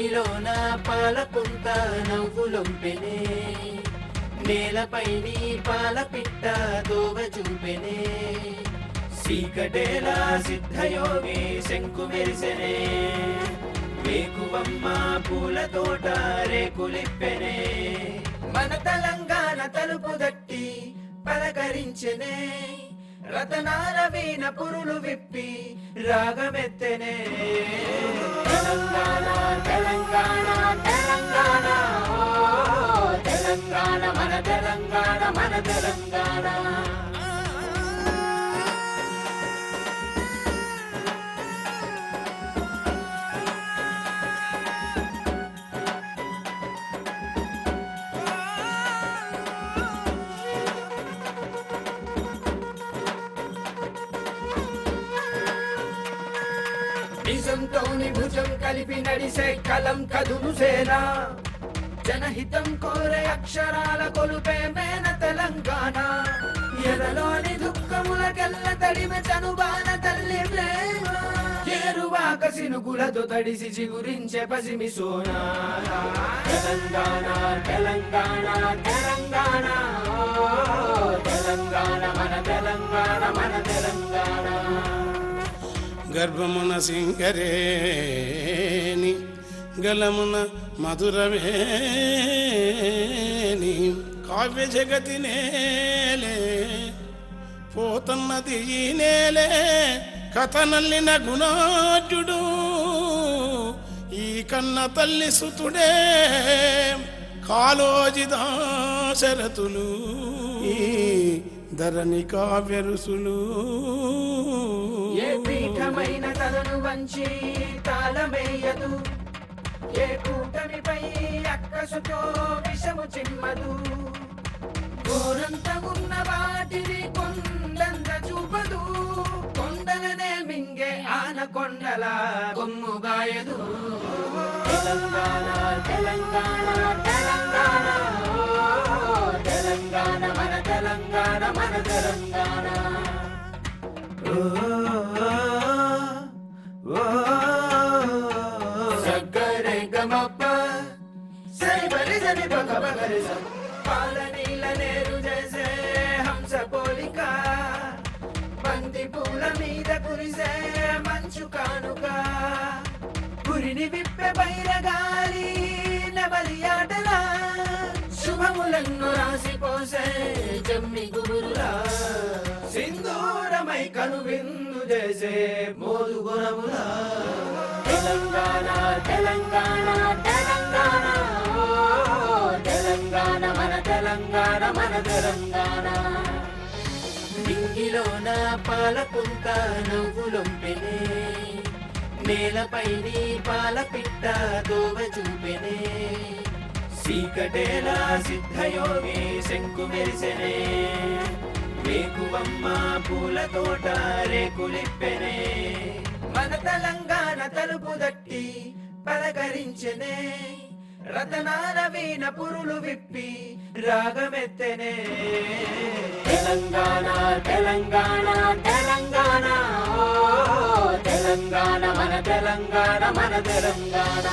నింగిలోన పాలపుంత నవ్వులొంపెనే నేలపై నీ పాలపిట్ట దోవ చూపెనే సీకటేలా సిద్ధయోగి శంకు మెరిసెనే వేకువమ్మ పూల తోట రేకులిప్పెనే మన తెలంగాణ తలుపు దట్టి పలకరించెనే రతనాల వీణ పురులు విప్పి రాగమెత్తెనే తెలంగాణ తెలంగాణ తెలంగాణ ఓ తెలంగాణ మన తెలంగాణ మన తెలంగాణ నిజంతోని భుజం కలిపి నడిసే కలం కదును సేనా జనహితం కోరే అక్షరాల కొలుపే మేన తెలంగాణ ఎదలోని దుఃఖములకెల్ల తడిమె చనుబాన తల్లి ప్రేమ ఏరువాక సినుగులతో తడిసి చిగురించే పసిమి సోనా తెలంగాణ తెలంగాణ తెలంగాణ ఓ తెలంగాణ మన తెలంగాణ మన తెలంగాణ గర్భమున సింగరేని గలమున మధురవేని కావ్య జగతి నేలే పోతన్నది ఈ నేలే కథనల్లిన గుణాఢ్యుడు ఈ కన్న తల్లి సుతుడే కాలోజి దాశరథులు ఈ ధరణి కావ్య రుసులు ఏ పీఠమైన తలను వంచి తాళమేయదు ఏ కూటమిపై అక్కసుతో విషము చిమ్మదు ఘోరంత ఉన్న వాటిని కొండంత చూపదు కొండలనే మింగే ఆనకొండల కొమ్ముగాయదు తెలంగాణ తెలంగాణ తెలంగాణ ఓ తెలంగాణ మన తెలంగాణ మన తెలంగాణ సగ్గరే గమప్ప సరి బలి సరి బగ బగరి స పాల నీల నేరు జైసే హంస పోలిక బంతి పూల మీద కురిసే మంచు కానుక గురిని విప్పే బైరగాలి నవలి ఆటలా శుభములను రాసిపోసే జమ్మి గురులా సింధూరమై కనువిందు చేసే మోదు గురములా తెలంగాణ తెలంగాణ తెలంగాణ ఓ తెలంగాణ మన తెలంగాణ మన తెలంగాణ నింగిలోన పాలపుంత నవ్వులొంపెనే నేలపై నీ పాలపిట్ట దోవ చూపెనే సీకటేలా సిద్ధయోగి శంకు మెరిసెనే వేకువమ్మ పూల తోట రేకులిప్పెనే మన తెలంగాణ తలుపు దట్టి పలకరించెనే రతనాల వీణ పురులు విప్పి రాగమెత్తెనే తెలంగాణ తెలంగాణ తెలంగాణ ఓ తెలంగాణ మన తెలంగాణ మన తెలంగాణ